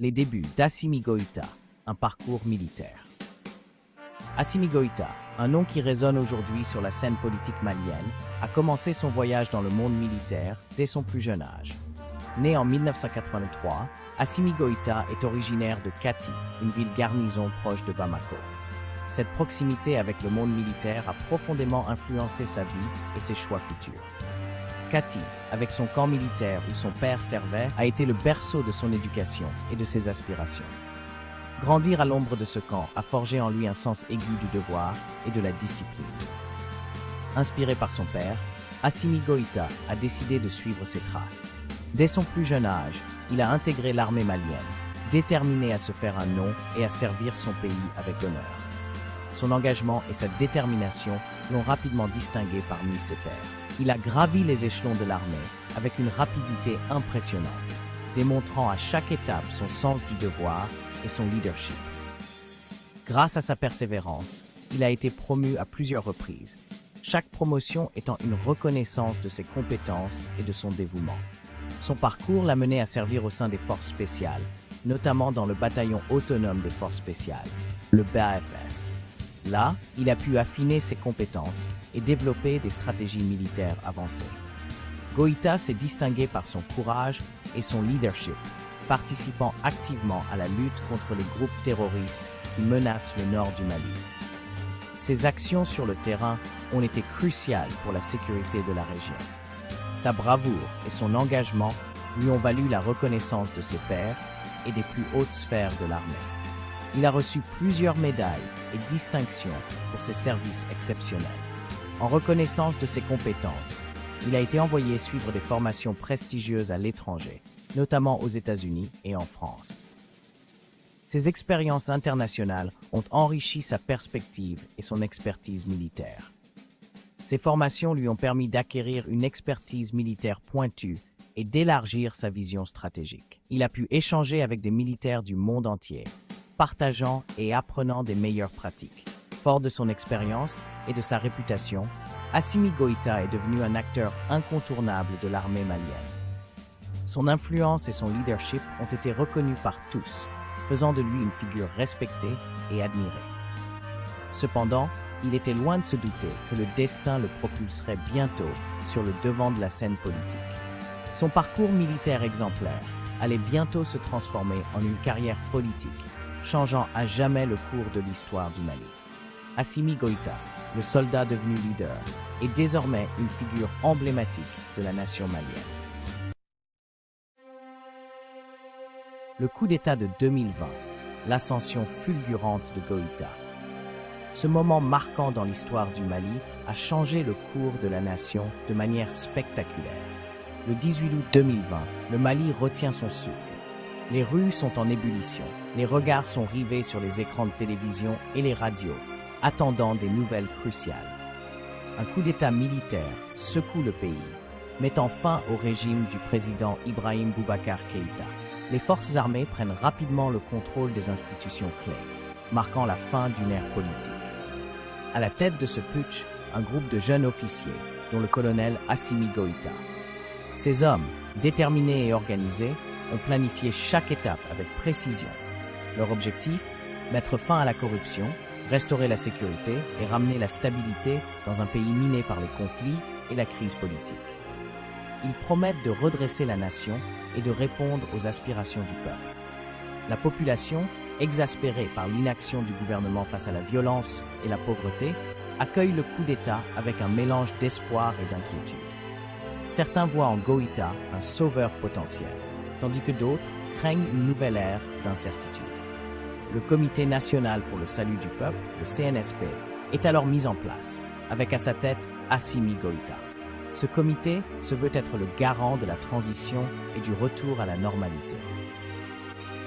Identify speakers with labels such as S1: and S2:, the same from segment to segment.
S1: Les débuts d'Assimi Goïta, un parcours militaire. Assimi Goïta, un nom qui résonne aujourd'hui sur la scène politique malienne, a commencé son voyage dans le monde militaire dès son plus jeune âge. Né en 1983, Assimi Goïta est originaire de Kati, une ville garnison proche de Bamako. Cette proximité avec le monde militaire a profondément influencé sa vie et ses choix futurs. Kati, avec son camp militaire où son père servait, a été le berceau de son éducation et de ses aspirations. Grandir à l'ombre de ce camp a forgé en lui un sens aigu du devoir et de la discipline. Inspiré par son père, Assimi Goïta a décidé de suivre ses traces. Dès son plus jeune âge, il a intégré l'armée malienne, déterminé à se faire un nom et à servir son pays avec honneur. Son engagement et sa détermination l'ont rapidement distingué parmi ses pairs. Il a gravi les échelons de l'armée avec une rapidité impressionnante, démontrant à chaque étape son sens du devoir et son leadership. Grâce à sa persévérance, il a été promu à plusieurs reprises, chaque promotion étant une reconnaissance de ses compétences et de son dévouement. Son parcours l'a mené à servir au sein des forces spéciales, notamment dans le bataillon autonome des forces spéciales, le BAFS. Là, il a pu affiner ses compétences et développer des stratégies militaires avancées. Goïta s'est distingué par son courage et son leadership, participant activement à la lutte contre les groupes terroristes qui menacent le nord du Mali. Ses actions sur le terrain ont été cruciales pour la sécurité de la région. Sa bravoure et son engagement lui ont valu la reconnaissance de ses pairs et des plus hautes sphères de l'armée. Il a reçu plusieurs médailles et distinctions pour ses services exceptionnels. En reconnaissance de ses compétences, il a été envoyé suivre des formations prestigieuses à l'étranger, notamment aux États-Unis et en France. Ces expériences internationales ont enrichi sa perspective et son expertise militaire. Ces formations lui ont permis d'acquérir une expertise militaire pointue et d'élargir sa vision stratégique. Il a pu échanger avec des militaires du monde entier, partageant et apprenant des meilleures pratiques. Fort de son expérience et de sa réputation, Assimi Goïta est devenu un acteur incontournable de l'armée malienne. Son influence et son leadership ont été reconnus par tous, faisant de lui une figure respectée et admirée. Cependant, il était loin de se douter que le destin le propulserait bientôt sur le devant de la scène politique. Son parcours militaire exemplaire allait bientôt se transformer en une carrière politique, changeant à jamais le cours de l'histoire du Mali. Assimi Goïta, le soldat devenu leader, est désormais une figure emblématique de la nation malienne. Le coup d'État de 2020, l'ascension fulgurante de Goïta. Ce moment marquant dans l'histoire du Mali a changé le cours de la nation de manière spectaculaire. Le 18 août 2020, le Mali retient son souffle. Les rues sont en ébullition, les regards sont rivés sur les écrans de télévision et les radios, attendant des nouvelles cruciales. Un coup d'État militaire secoue le pays, mettant fin au régime du président Ibrahim Boubacar Keïta. Les forces armées prennent rapidement le contrôle des institutions clés, marquant la fin d'une ère politique. À la tête de ce putsch, un groupe de jeunes officiers, dont le colonel Assimi Goïta. Ces hommes, déterminés et organisés, ont planifié chaque étape avec précision. Leur objectif, mettre fin à la corruption, restaurer la sécurité et ramener la stabilité dans un pays miné par les conflits et la crise politique. Ils promettent de redresser la nation et de répondre aux aspirations du peuple. La population, exaspérée par l'inaction du gouvernement face à la violence et la pauvreté, accueille le coup d'État avec un mélange d'espoir et d'inquiétude. Certains voient en Goïta un sauveur potentiel, tandis que d'autres craignent une nouvelle ère d'incertitude. Le Comité national pour le salut du peuple, le CNSP, est alors mis en place, avec à sa tête Assimi Goïta. Ce comité se veut être le garant de la transition et du retour à la normalité.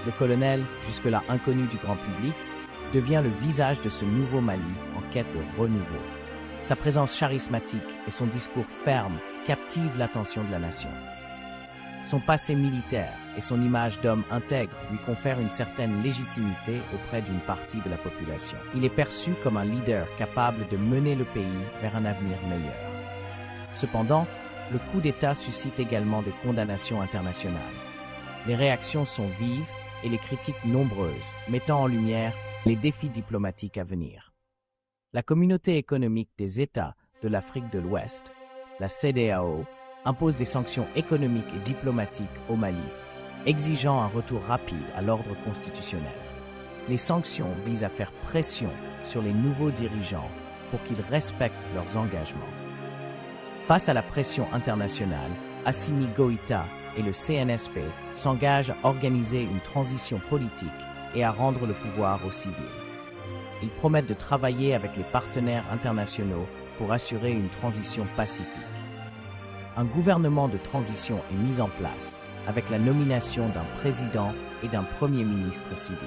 S1: Le colonel, jusque-là inconnu du grand public, devient le visage de ce nouveau Mali en quête de renouveau. Sa présence charismatique et son discours ferme captivent l'attention de la nation. Son passé militaire et son image d'homme intègre lui confèrent une certaine légitimité auprès d'une partie de la population. Il est perçu comme un leader capable de mener le pays vers un avenir meilleur. Cependant, le coup d'État suscite également des condamnations internationales. Les réactions sont vives et les critiques nombreuses, mettant en lumière les défis diplomatiques à venir. La Communauté économique des États de l'Afrique de l'Ouest, la CEDEAO, impose des sanctions économiques et diplomatiques au Mali, exigeant un retour rapide à l'ordre constitutionnel. Les sanctions visent à faire pression sur les nouveaux dirigeants pour qu'ils respectent leurs engagements. Face à la pression internationale, Assimi Goïta et le CNSP s'engagent à organiser une transition politique et à rendre le pouvoir aux civils. Ils promettent de travailler avec les partenaires internationaux pour assurer une transition pacifique. Un gouvernement de transition est mis en place avec la nomination d'un président et d'un premier ministre civil.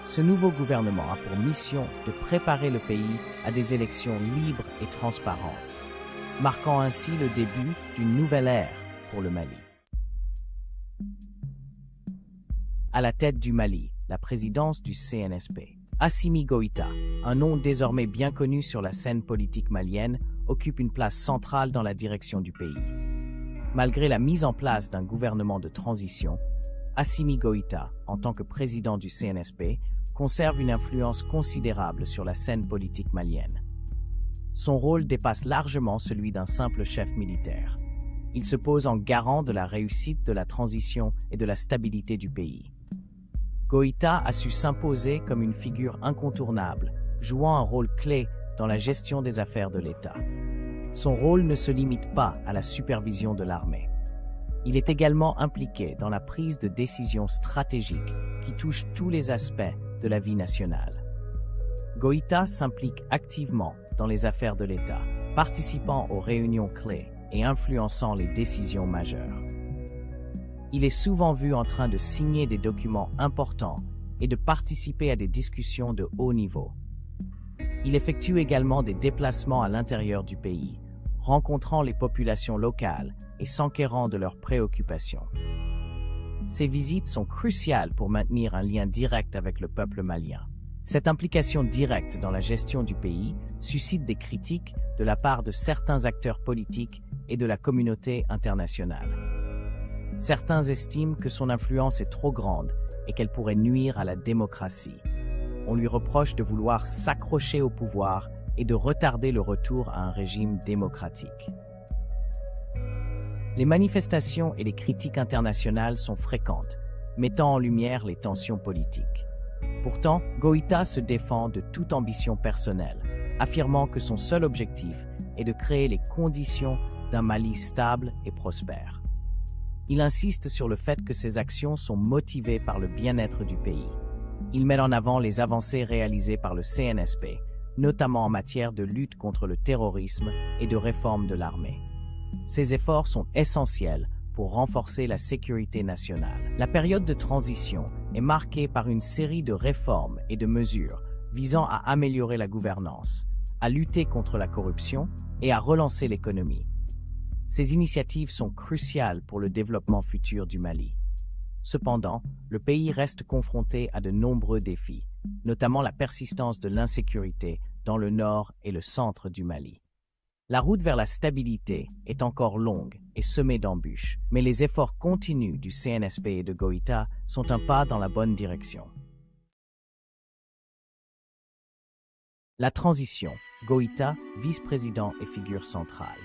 S1: Ce nouveau gouvernement a pour mission de préparer le pays à des élections libres et transparentes, marquant ainsi le début d'une nouvelle ère pour le Mali. À la tête du Mali, la présidence du CNSP. Assimi Goïta, un nom désormais bien connu sur la scène politique malienne, occupe une place centrale dans la direction du pays. Malgré la mise en place d'un gouvernement de transition, Assimi Goïta, en tant que président du CNSP, conserve une influence considérable sur la scène politique malienne. Son rôle dépasse largement celui d'un simple chef militaire. Il se pose en garant de la réussite de la transition et de la stabilité du pays. Goïta a su s'imposer comme une figure incontournable, jouant un rôle clé dans la gestion des affaires de l'État. Son rôle ne se limite pas à la supervision de l'armée. Il est également impliqué dans la prise de décisions stratégiques qui touchent tous les aspects de la vie nationale. Goïta s'implique activement dans les affaires de l'État, participant aux réunions clés et influençant les décisions majeures. Il est souvent vu en train de signer des documents importants et de participer à des discussions de haut niveau. Il effectue également des déplacements à l'intérieur du pays, rencontrant les populations locales et s'enquérant de leurs préoccupations. Ces visites sont cruciales pour maintenir un lien direct avec le peuple malien. Cette implication directe dans la gestion du pays suscite des critiques de la part de certains acteurs politiques et de la communauté internationale. Certains estiment que son influence est trop grande et qu'elle pourrait nuire à la démocratie. On lui reproche de vouloir s'accrocher au pouvoir et de retarder le retour à un régime démocratique. Les manifestations et les critiques internationales sont fréquentes, mettant en lumière les tensions politiques. Pourtant, Goïta se défend de toute ambition personnelle, affirmant que son seul objectif est de créer les conditions d'un Mali stable et prospère. Il insiste sur le fait que ses actions sont motivées par le bien-être du pays. Il met en avant les avancées réalisées par le CNSP, notamment en matière de lutte contre le terrorisme et de réforme de l'armée. Ces efforts sont essentiels pour renforcer la sécurité nationale. La période de transition est marquée par une série de réformes et de mesures visant à améliorer la gouvernance, à lutter contre la corruption et à relancer l'économie. Ces initiatives sont cruciales pour le développement futur du Mali. Cependant, le pays reste confronté à de nombreux défis, notamment la persistance de l'insécurité dans le nord et le centre du Mali. La route vers la stabilité est encore longue et semée d'embûches, mais les efforts continus du CNSP et de Goïta sont un pas dans la bonne direction. La transition, Goïta, vice-président et figure centrale.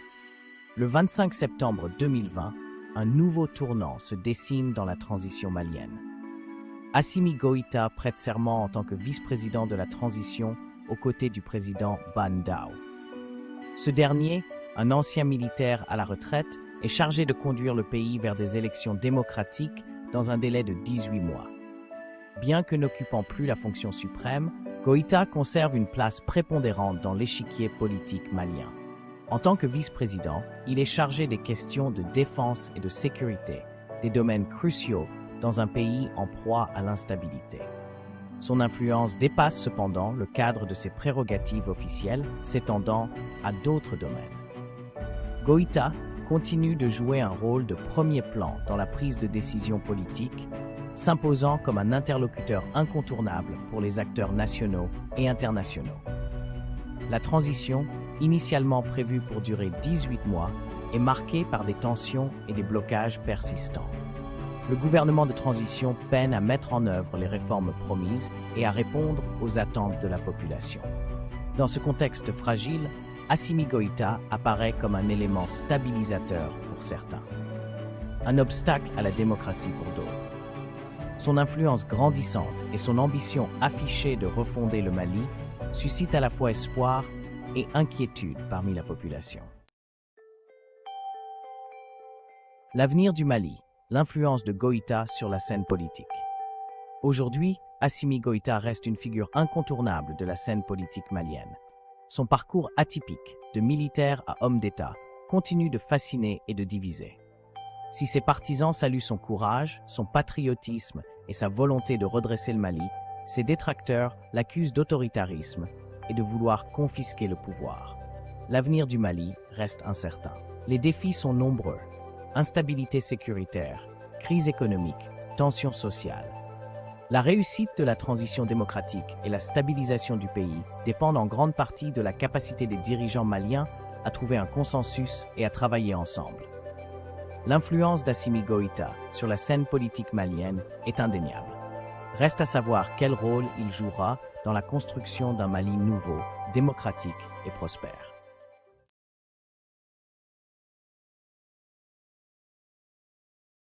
S1: Le 25 septembre 2020, un nouveau tournant se dessine dans la transition malienne. Assimi Goïta prête serment en tant que vice-président de la transition aux côtés du président Ban Dao. Ce dernier, un ancien militaire à la retraite, est chargé de conduire le pays vers des élections démocratiques dans un délai de 18 mois. Bien que n'occupant plus la fonction suprême, Goïta conserve une place prépondérante dans l'échiquier politique malien. En tant que vice-président, il est chargé des questions de défense et de sécurité, des domaines cruciaux dans un pays en proie à l'instabilité. Son influence dépasse cependant le cadre de ses prérogatives officielles, s'étendant à d'autres domaines. Goïta continue de jouer un rôle de premier plan dans la prise de décision politique, s'imposant comme un interlocuteur incontournable pour les acteurs nationaux et internationaux. La transition, initialement prévue pour durer 18 mois, est marquée par des tensions et des blocages persistants. le gouvernement de transition peine à mettre en œuvre les réformes promises et à répondre aux attentes de la population. Dans ce contexte fragile, Assimi Goïta apparaît comme un élément stabilisateur pour certains, un obstacle à la démocratie pour d'autres. Son influence grandissante et son ambition affichée de refonder le Mali suscitent à la fois espoir et inquiétude parmi la population. L'avenir du Mali, l'influence de Goïta sur la scène politique. Aujourd'hui, Assimi Goïta reste une figure incontournable de la scène politique malienne. Son parcours atypique, de militaire à homme d'État, continue de fasciner et de diviser. Si ses partisans saluent son courage, son patriotisme et sa volonté de redresser le Mali, ses détracteurs l'accusent d'autoritarisme et de vouloir confisquer le pouvoir. L'avenir du Mali reste incertain. Les défis sont nombreux. Instabilité sécuritaire, crise économique, tensions sociales. La réussite de la transition démocratique et la stabilisation du pays dépendent en grande partie de la capacité des dirigeants maliens à trouver un consensus et à travailler ensemble. L'influence d'Assimi Goïta sur la scène politique malienne est indéniable. Reste à savoir quel rôle il jouera dans la construction d'un Mali nouveau, démocratique et prospère.